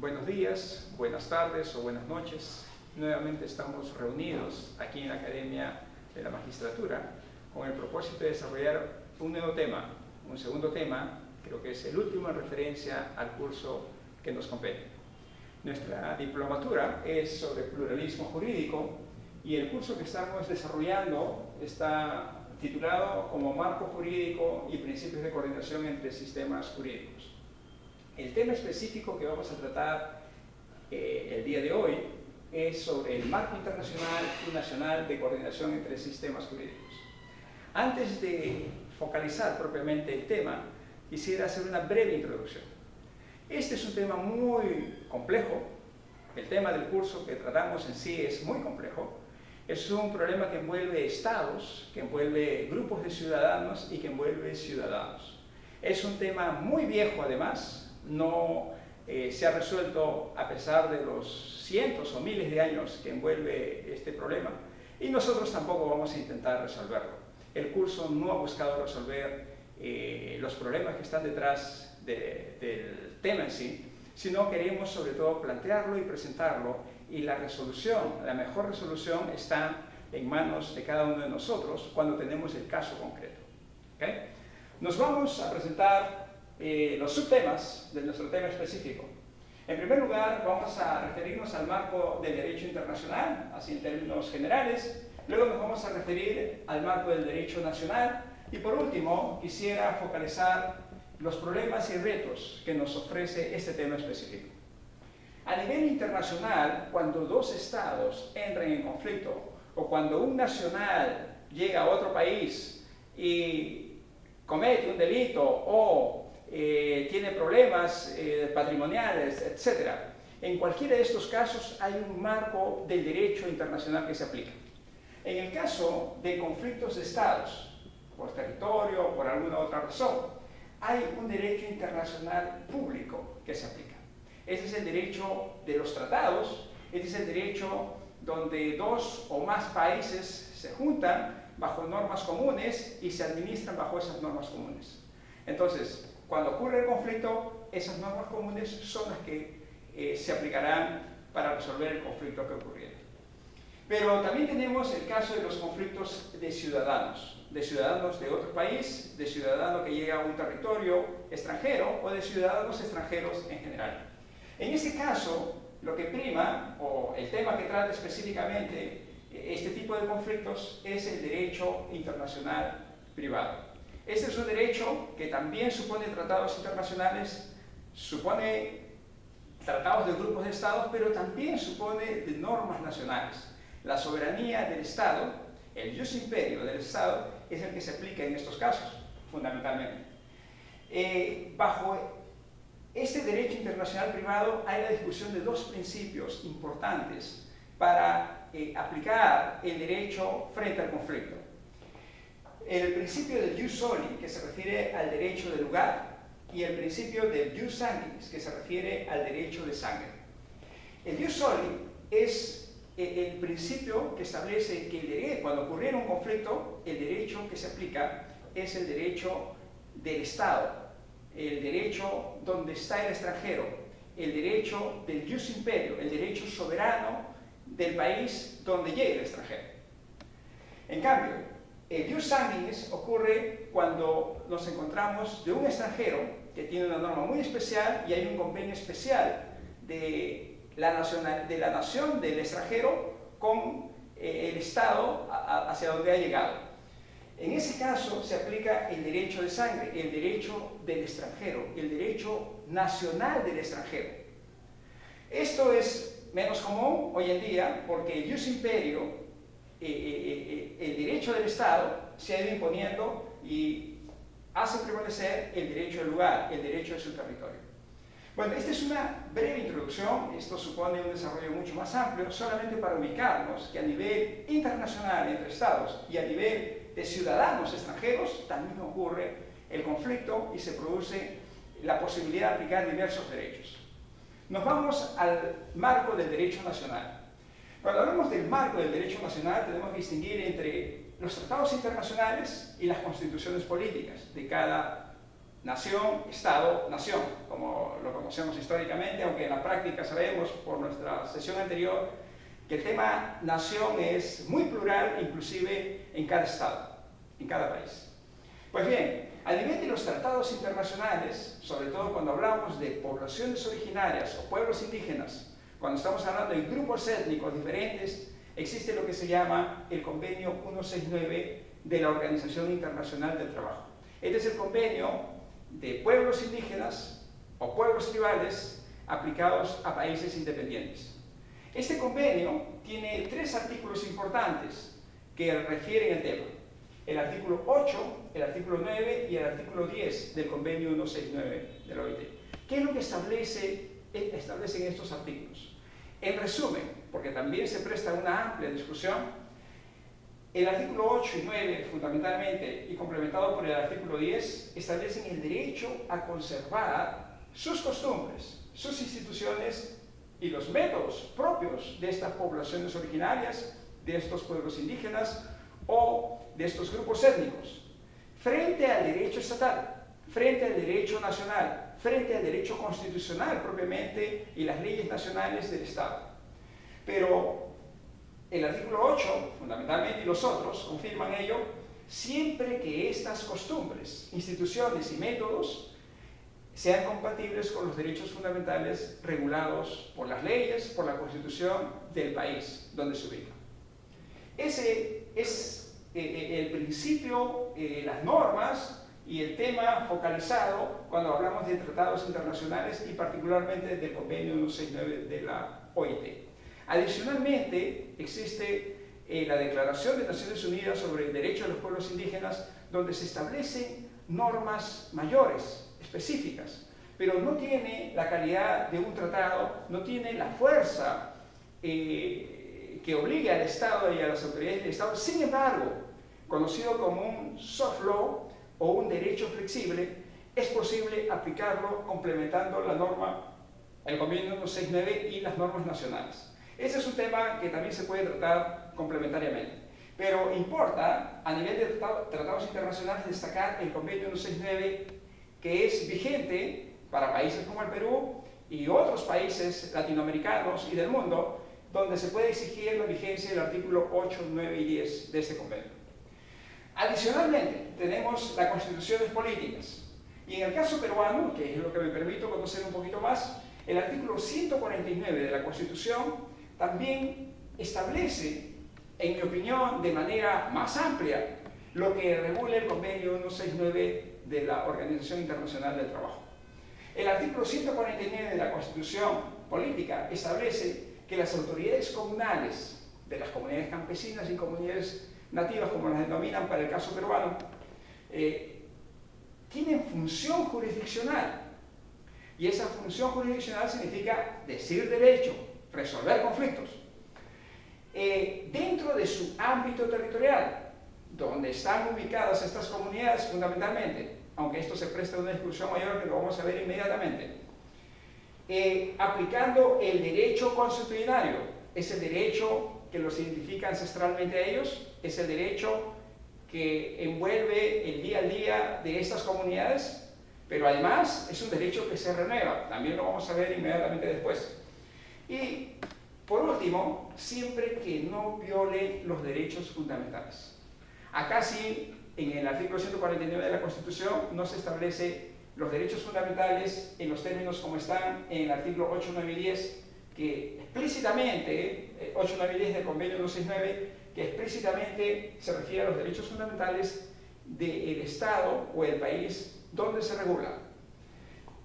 Buenos días, buenas tardes o buenas noches. Nuevamente estamos reunidos aquí en la Academia de la Magistratura con el propósito de desarrollar un nuevo tema, un segundo tema, creo que es el último en referencia al curso que nos compete. Nuestra diplomatura es sobre pluralismo jurídico y el curso que estamos desarrollando está titulado como Marco Jurídico y Principios de Coordinación entre Sistemas Jurídicos. El tema específico que vamos a tratar el día de hoy es sobre el marco internacional y nacional de coordinación entre sistemas jurídicos. Antes de focalizar propiamente el tema, quisiera hacer una breve introducción. Este es un tema muy complejo. El tema del curso que tratamos en sí es muy complejo. Es un problema que envuelve estados, que envuelve grupos de ciudadanos y que envuelve ciudadanos. Es un tema muy viejo además. No se ha resuelto a pesar de los cientos o miles de años que envuelve este problema y nosotros tampoco vamos a intentar resolverlo. El curso no ha buscado resolver los problemas que están detrás del tema en sí, sino queremos sobre todo plantearlo y presentarlo, y la resolución, la mejor resolución está en manos de cada uno de nosotros cuando tenemos el caso concreto. ¿Okay? Nos vamos a presentar los subtemas de nuestro tema específico. En primer lugar, vamos a referirnos al marco del derecho internacional, así en términos generales. Luego nos vamos a referir al marco del derecho nacional. Y por último, quisiera focalizar los problemas y retos que nos ofrece este tema específico. A nivel internacional, cuando dos estados entran en conflicto o cuando un nacional llega a otro país y comete un delito o tiene problemas patrimoniales, etc. En cualquiera de estos casos hay un marco del derecho internacional que se aplica. En el caso de conflictos de estados, por territorio o por alguna otra razón, hay un derecho internacional público que se aplica. Ese es el derecho de los tratados, ese es el derecho donde dos o más países se juntan bajo normas comunes y se administran bajo esas normas comunes. Entonces, cuando ocurre el conflicto, esas normas comunes son las que se aplicarán para resolver el conflicto que ocurriera. Pero también tenemos el caso de los conflictos de ciudadanos de otro país, de ciudadano que llega a un territorio extranjero o de ciudadanos extranjeros en general. En ese caso, lo que prima, o el tema que trata específicamente este tipo de conflictos, es el derecho internacional privado. Este es un derecho que también supone tratados internacionales, supone tratados de grupos de estados, pero también supone de normas nacionales. La soberanía del Estado, el jus imperio del Estado, es el que se aplica en estos casos, fundamentalmente. Bajo este derecho internacional privado hay la discusión de dos principios importantes para aplicar el derecho frente al conflicto. El principio del jus soli, que se refiere al derecho de lugar, y el principio del jus sanguinis, que se refiere al derecho de sangre. El jus soli es el principio que establece que cuando ocurriera un conflicto, el derecho que se aplica es el derecho del Estado, el derecho donde está el extranjero, el derecho del jus imperio, el derecho soberano del país donde llegue el extranjero. En cambio, el jus sanguinis ocurre cuando nos encontramos de un extranjero que tiene una norma muy especial y hay un convenio especial de la nación del extranjero con el Estado hacia donde ha llegado. En ese caso se aplica el derecho de sangre, el derecho del extranjero, el derecho nacional del extranjero. Esto es menos común hoy en día porque el jus imperio, el derecho del Estado, se ha ido imponiendo y hace prevalecer el derecho del lugar, el derecho de su territorio. Bueno, esta es una breve introducción, esto supone un desarrollo mucho más amplio, solamente para ubicarnos que a nivel internacional entre estados y a nivel de ciudadanos extranjeros también ocurre el conflicto y se produce la posibilidad de aplicar diversos derechos. Nos vamos al marco del derecho nacional. Cuando hablamos del marco del derecho nacional, tenemos que distinguir entre los tratados internacionales y las constituciones políticas de cada nación, Estado, nación, como lo conocemos históricamente, aunque en la práctica sabemos por nuestra sesión anterior que el tema nación es muy plural, inclusive en cada Estado, en cada país. Pues bien, a nivel de los tratados internacionales, sobre todo cuando hablamos de poblaciones originarias o pueblos indígenas, cuando estamos hablando de grupos étnicos diferentes, existe lo que se llama el Convenio 169 de la Organización Internacional del Trabajo. Este es el convenio de pueblos indígenas o pueblos tribales aplicados a países independientes. Este convenio tiene 3 artículos importantes que refieren el tema. El artículo 8, el artículo 9 y el artículo 10 del convenio 169 de la OIT. ¿Qué es lo que establecen estos artículos? En resumen, porque también se presta una amplia discusión, el artículo 8 y 9, fundamentalmente, y complementado por el artículo 10, establecen el derecho a conservar sus costumbres, sus instituciones y los métodos propios de estas poblaciones originarias, de estos pueblos indígenas o de estos grupos étnicos, frente al derecho estatal, frente al derecho nacional, frente al derecho constitucional propiamente y las leyes nacionales del Estado. Pero el artículo 8, fundamentalmente, y los otros confirman ello, siempre que estas costumbres, instituciones y métodos sean compatibles con los derechos fundamentales regulados por las leyes, por la Constitución del país donde se ubica. Ese es el principio, las normas y el tema focalizado cuando hablamos de tratados internacionales y particularmente del convenio 169 de la OIT. Adicionalmente, existe la Declaración de Naciones Unidas sobre el Derecho de los Pueblos Indígenas, donde se establecen normas mayores, específicas, pero no tiene la calidad de un tratado, no tiene la fuerza que obligue al Estado y a las autoridades del Estado. Sin embargo, conocido como un soft law o un derecho flexible, es posible aplicarlo complementando la norma, el convenio 169 y las normas nacionales. Ese es un tema que también se puede tratar complementariamente. Pero importa, a nivel de tratados internacionales, destacar el convenio 169, que es vigente para países como el Perú y otros países latinoamericanos y del mundo, donde se puede exigir la vigencia del artículo 8, 9 y 10 de este convenio. Adicionalmente, tenemos las constituciones políticas. Y en el caso peruano, que es lo que me permito conocer un poquito más, el artículo 149 de la Constitución también establece, en mi opinión, de manera más amplia, lo que regula el convenio 169 de la Organización Internacional del Trabajo. El artículo 149 de la Constitución Política establece que las autoridades comunales de las comunidades campesinas y comunidades nativas, como las denominan para el caso peruano, tienen función jurisdiccional. Y esa función jurisdiccional significa decir derecho, resolver conflictos, dentro de su ámbito territorial, donde están ubicadas estas comunidades fundamentalmente, aunque esto se presta a una discusión mayor que lo vamos a ver inmediatamente, aplicando el derecho consuetudinario, es el derecho que los identifica ancestralmente a ellos, es el derecho que envuelve el día a día de estas comunidades, pero además es un derecho que se renueva, también lo vamos a ver inmediatamente después. Y por último, siempre que no viole los derechos fundamentales. Acá sí, en el artículo 149 de la Constitución no se establece los derechos fundamentales en los términos como están en el artículo 8, 9 y 10, que explícitamente, 8, 9 y 10 del convenio 169, que explícitamente se refiere a los derechos fundamentales del Estado o el país donde se regula.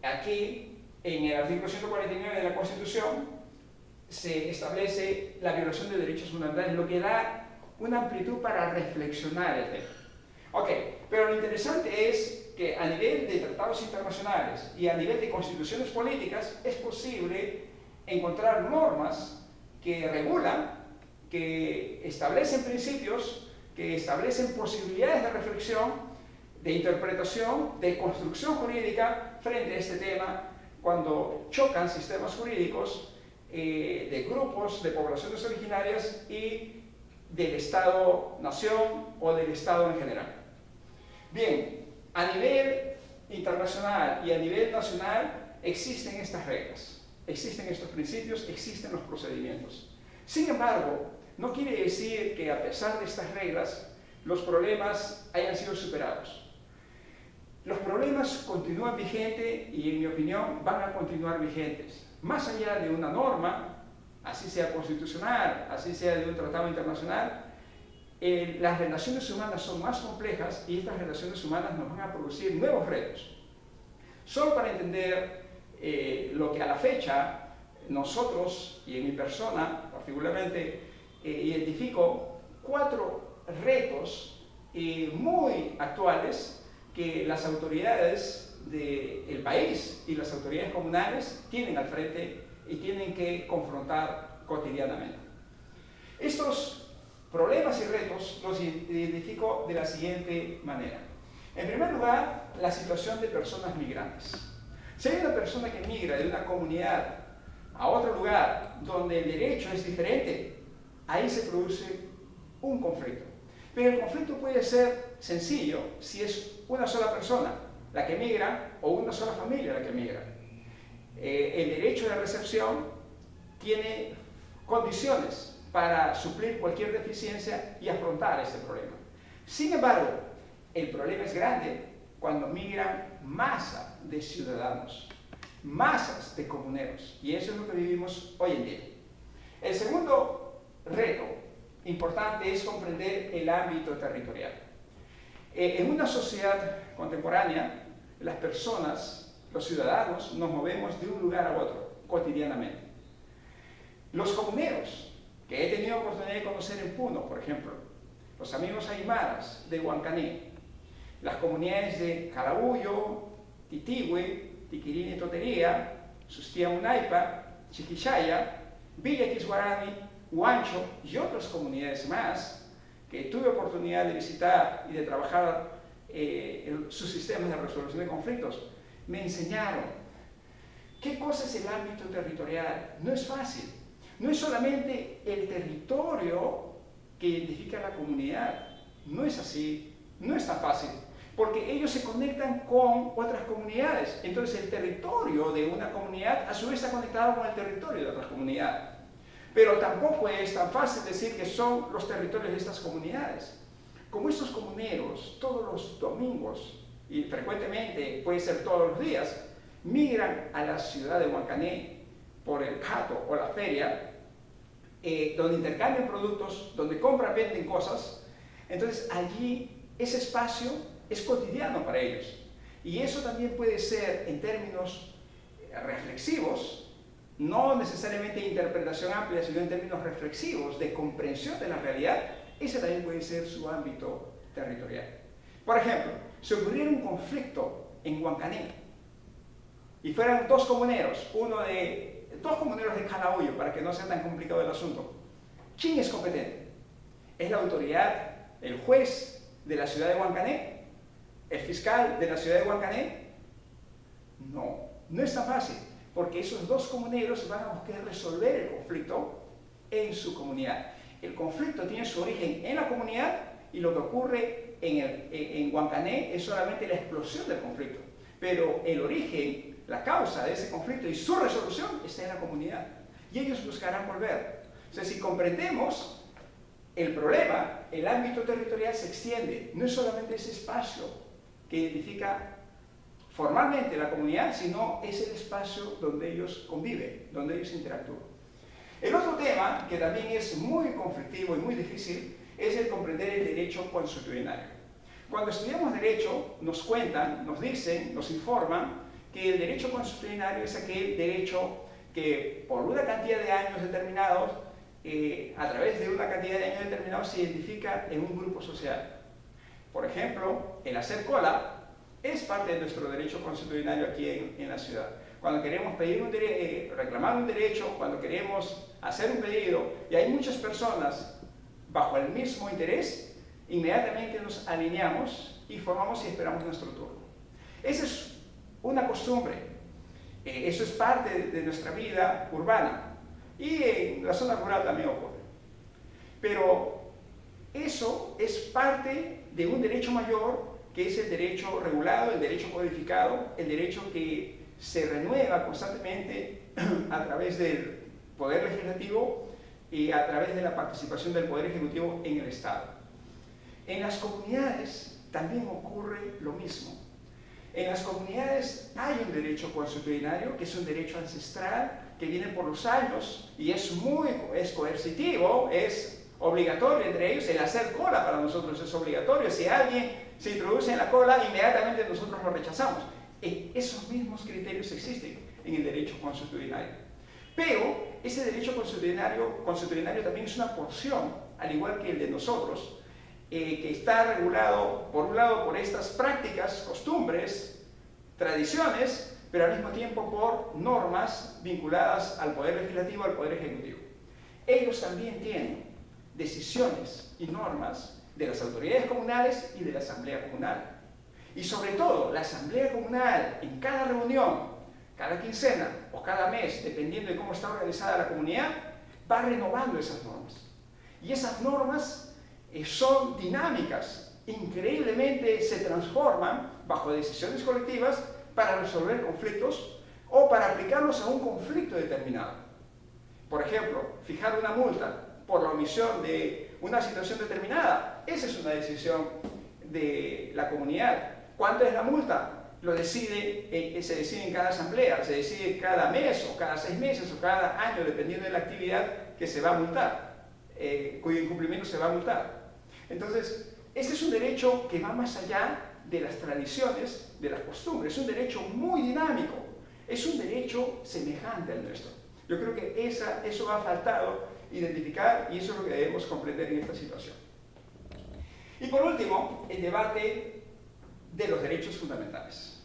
Aquí, en el artículo 149 de la Constitución, se establece la violación de derechos fundamentales, lo que da una amplitud para reflexionar el tema. Ok, pero lo interesante es que a nivel de tratados internacionales y a nivel de constituciones políticas es posible encontrar normas que regulan, que establecen principios, que establecen posibilidades de reflexión, de interpretación, de construcción jurídica frente a este tema cuando chocan sistemas jurídicos de grupos de poblaciones originarias y del Estado-nación o del Estado en general. Bien, a nivel internacional y a nivel nacional existen estas reglas, existen estos principios, existen los procedimientos. Sin embargo, no quiere decir que a pesar de estas reglas, los problemas hayan sido superados. Los problemas continúan vigentes y, en mi opinión, van a continuar vigentes. Más allá de una norma, así sea constitucional, así sea de un tratado internacional, las relaciones humanas son más complejas y estas relaciones humanas nos van a producir nuevos retos. Solo para entender lo que a la fecha nosotros, y en mi persona particularmente, identifico 4 retos muy actuales que las autoridades del país y las autoridades comunales tienen al frente y tienen que confrontar cotidianamente. Estos problemas y retos los identifico de la siguiente manera. En primer lugar, la situación de personas migrantes. Si hay una persona que migra de una comunidad a otro lugar donde el derecho es diferente, ahí se produce un conflicto. Pero el conflicto puede ser sencillo si es una sola persona la que migra o una sola familia la que migra. El derecho de recepción tiene condiciones para suplir cualquier deficiencia y afrontar ese problema. Sin embargo, el problema es grande cuando migran masa de ciudadanos, masas de comuneros, y eso es lo que vivimos hoy en día. El segundo reto importante es comprender el ámbito territorial. En una sociedad contemporánea, las personas, los ciudadanos, nos movemos de un lugar a otro cotidianamente. Los comuneros, que he tenido oportunidad de conocer en Puno, por ejemplo, los amigos aymaras de Huancané, las comunidades de Carabuyo, Titigüe, Tiquirini Totería, Sustía Munaipa, Chiquillaya, Villa Quisguarani, Huancho y otras comunidades más que tuve oportunidad de visitar y de trabajar sus sistemas de resolución de conflictos, me enseñaron qué cosa es el ámbito territorial. No es fácil, no es solamente el territorio que identifica a la comunidad, no es así, no es tan fácil, porque ellos se conectan con otras comunidades. Entonces el territorio de una comunidad a su vez está conectado con el territorio de otras comunidades. Pero tampoco es tan fácil decir que son los territorios de estas comunidades. Como estos comuneros todos los domingos, y frecuentemente puede ser todos los días, migran a la ciudad de Huancané por el Cato o la feria, donde intercambian productos, donde compran, venden cosas, entonces allí ese espacio es cotidiano para ellos. Y eso también puede ser en términos reflexivos, no necesariamente de interpretación amplia, sino en términos reflexivos, de comprensión de la realidad. Ese también puede ser su ámbito territorial. Por ejemplo, si ocurriera un conflicto en Huancané y fueran dos comuneros de Carabuyo, para que no sea tan complicado el asunto, ¿quién es competente? ¿Es la autoridad, el juez de la ciudad de Huancané? ¿El fiscal de la ciudad de Huancané? No, no es tan fácil, porque esos dos comuneros van a buscar resolver el conflicto en su comunidad. El conflicto tiene su origen en la comunidad y lo que ocurre en Huancané es solamente la explosión del conflicto. Pero el origen, la causa de ese conflicto y su resolución está en la comunidad. Y ellos buscarán volver. O sea, si comprendemos el problema, el ámbito territorial se extiende. No es solamente ese espacio que identifica formalmente la comunidad, sino es el espacio donde ellos conviven, donde ellos interactúan. El otro tema, que también es muy conflictivo y muy difícil, es el comprender el derecho consuetudinario. Cuando estudiamos derecho, nos cuentan, nos dicen, nos informan que el derecho consuetudinario es aquel derecho que por una cantidad de años determinados, a través de una cantidad de años determinados, se identifica en un grupo social. Por ejemplo, el hacer cola es parte de nuestro derecho consuetudinario aquí en la ciudad. Cuando queremos pedir reclamar un derecho, cuando queremos hacer un pedido, y hay muchas personas bajo el mismo interés, inmediatamente nos alineamos y formamos y esperamos nuestro turno. Esa es una costumbre, eso es parte de nuestra vida urbana, y en la zona rural también ocurre. Pero eso es parte de un derecho mayor que es el derecho regulado, el derecho codificado, el derecho que se renueva constantemente a través del Poder Legislativo y a través de la participación del Poder Ejecutivo en el Estado. En las comunidades también ocurre lo mismo. En las comunidades hay un derecho consuetudinario, que es un derecho ancestral, que viene por los años y es coercitivo, es obligatorio entre ellos. El hacer cola para nosotros es obligatorio. Si alguien se introduce en la cola, inmediatamente nosotros lo rechazamos. Esos mismos criterios existen en el derecho consuetudinario. Pero ese derecho consuetudinario también es una porción, al igual que el de nosotros, que está regulado, por un lado, por estas prácticas, costumbres, tradiciones, pero al mismo tiempo por normas vinculadas al Poder Legislativo, al Poder Ejecutivo. Ellos también tienen decisiones y normas de las autoridades comunales y de la Asamblea Comunal. Y sobre todo, la Asamblea Comunal, en cada reunión, cada quincena o cada mes, dependiendo de cómo está organizada la comunidad, va renovando esas normas. Y esas normas son dinámicas, increíblemente se transforman bajo decisiones colectivas para resolver conflictos o para aplicarlos a un conflicto determinado. Por ejemplo, fijar una multa por la omisión de una situación determinada, esa es una decisión de la comunidad. ¿Cuánto es la multa? Se decide en cada asamblea, se decide cada mes o cada 6 meses o cada año, dependiendo de la actividad que se va a multar, cuyo incumplimiento se va a multar. Entonces, este es un derecho que va más allá de las tradiciones, de las costumbres, es un derecho muy dinámico, es un derecho semejante al nuestro. Yo creo que eso ha faltado identificar y eso es lo que debemos comprender en esta situación. Y por último, el debate de los derechos fundamentales.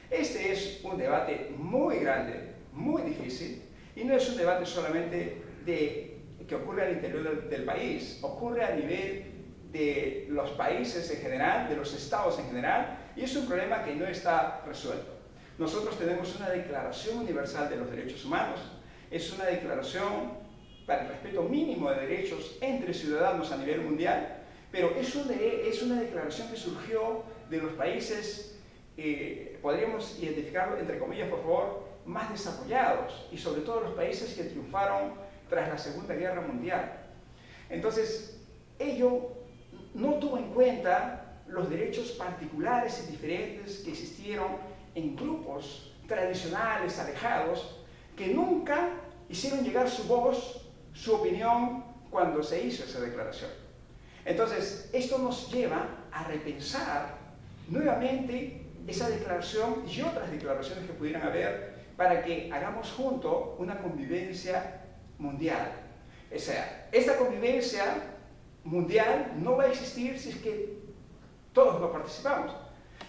Este es un debate muy grande, muy difícil, y no es un debate solamente que ocurre al interior del país, ocurre a nivel de los países en general, de los estados en general, y es un problema que no está resuelto. Nosotros tenemos una Declaración Universal de los Derechos Humanos, es una declaración para el respeto mínimo de derechos entre ciudadanos a nivel mundial, pero es una declaración que surgió de los países, podríamos identificarlo entre comillas por favor, más desarrollados, y sobre todo los países que triunfaron tras la Segunda Guerra Mundial. Entonces, ello no tuvo en cuenta los derechos particulares y diferentes que existieron en grupos tradicionales, alejados, que nunca hicieron llegar su voz, su opinión, cuando se hizo esa declaración. Entonces, esto nos lleva a repensar nuevamente esa declaración y otras declaraciones que pudieran haber para que hagamos juntos una convivencia mundial. O sea, esta convivencia mundial no va a existir si es que todos no participamos.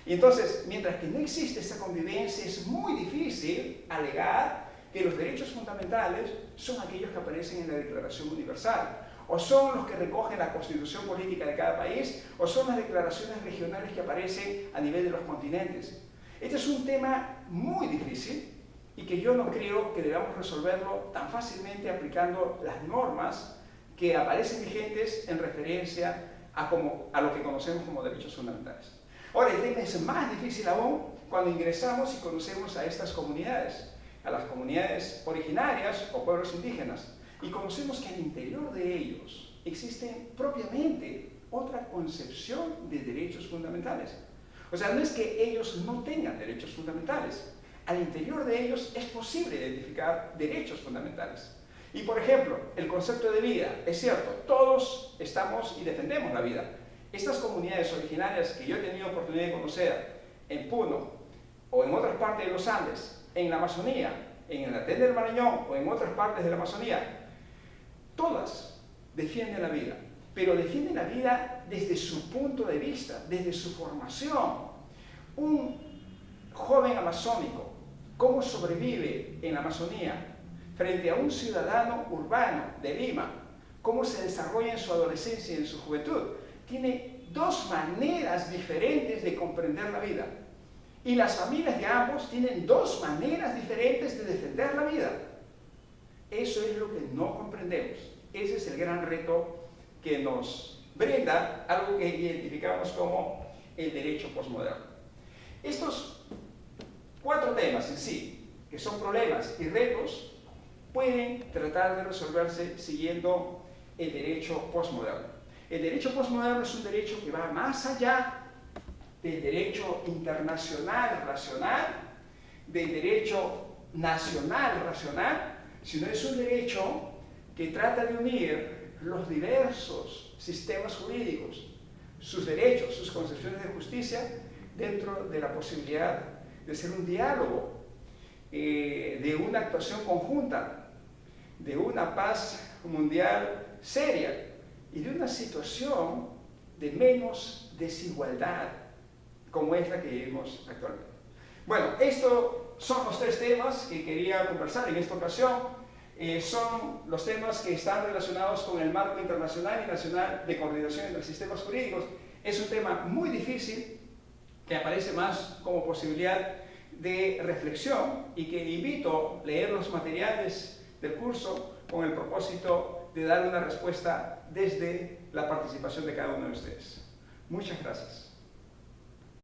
Y entonces, mientras que no existe esta convivencia, es muy difícil alegar que los derechos fundamentales son aquellos que aparecen en la Declaración Universal, o son los que recogen la constitución política de cada país, o son las declaraciones regionales que aparecen a nivel de los continentes. Este es un tema muy difícil y que yo no creo que debamos resolverlo tan fácilmente aplicando las normas que aparecen vigentes en referencia a lo que conocemos como derechos fundamentales. Ahora, el tema es más difícil aún cuando ingresamos y conocemos a estas comunidades, a las comunidades originarias o pueblos indígenas, y conocemos que al interior de ellos existe propiamente otra concepción de derechos fundamentales. O sea, no es que ellos no tengan derechos fundamentales, al interior de ellos es posible identificar derechos fundamentales. Y por ejemplo, el concepto de vida, es cierto, todos estamos y defendemos la vida. Estas comunidades originarias que yo he tenido oportunidad de conocer en Puno o en otras partes de los Andes, en la Amazonía, en el Aten del Marañón o en otras partes de la Amazonía, todas defienden la vida, pero defienden la vida desde su punto de vista, desde su formación. Un joven amazónico, ¿cómo sobrevive en la Amazonía frente a un ciudadano urbano de Lima? ¿Cómo se desarrolla en su adolescencia y en su juventud? Tiene dos maneras diferentes de comprender la vida. Y las familias de ambos tienen dos maneras diferentes de defender la vida. Eso es lo que no comprendemos. Ese es el gran reto que nos brinda algo que identificamos como el derecho posmoderno. Estos 4 temas en sí, que son problemas y retos, pueden tratar de resolverse siguiendo el derecho posmoderno. El derecho posmoderno es un derecho que va más allá del derecho internacional racional, del derecho nacional racional, sino es un derecho que trata de unir los diversos sistemas jurídicos, sus derechos, sus concepciones de justicia, dentro de la posibilidad de ser un diálogo, de una actuación conjunta, de una paz mundial seria y de una situación de menos desigualdad como es la que vivimos actualmente. Bueno, estos son los 3 temas que quería conversar en esta ocasión. Son los temas que están relacionados con el marco internacional y nacional de coordinación entre sistemas jurídicos. Es un tema muy difícil que aparece más como posibilidad de reflexión y que invito a leer los materiales del curso con el propósito de dar una respuesta desde la participación de cada uno de ustedes. Muchas gracias.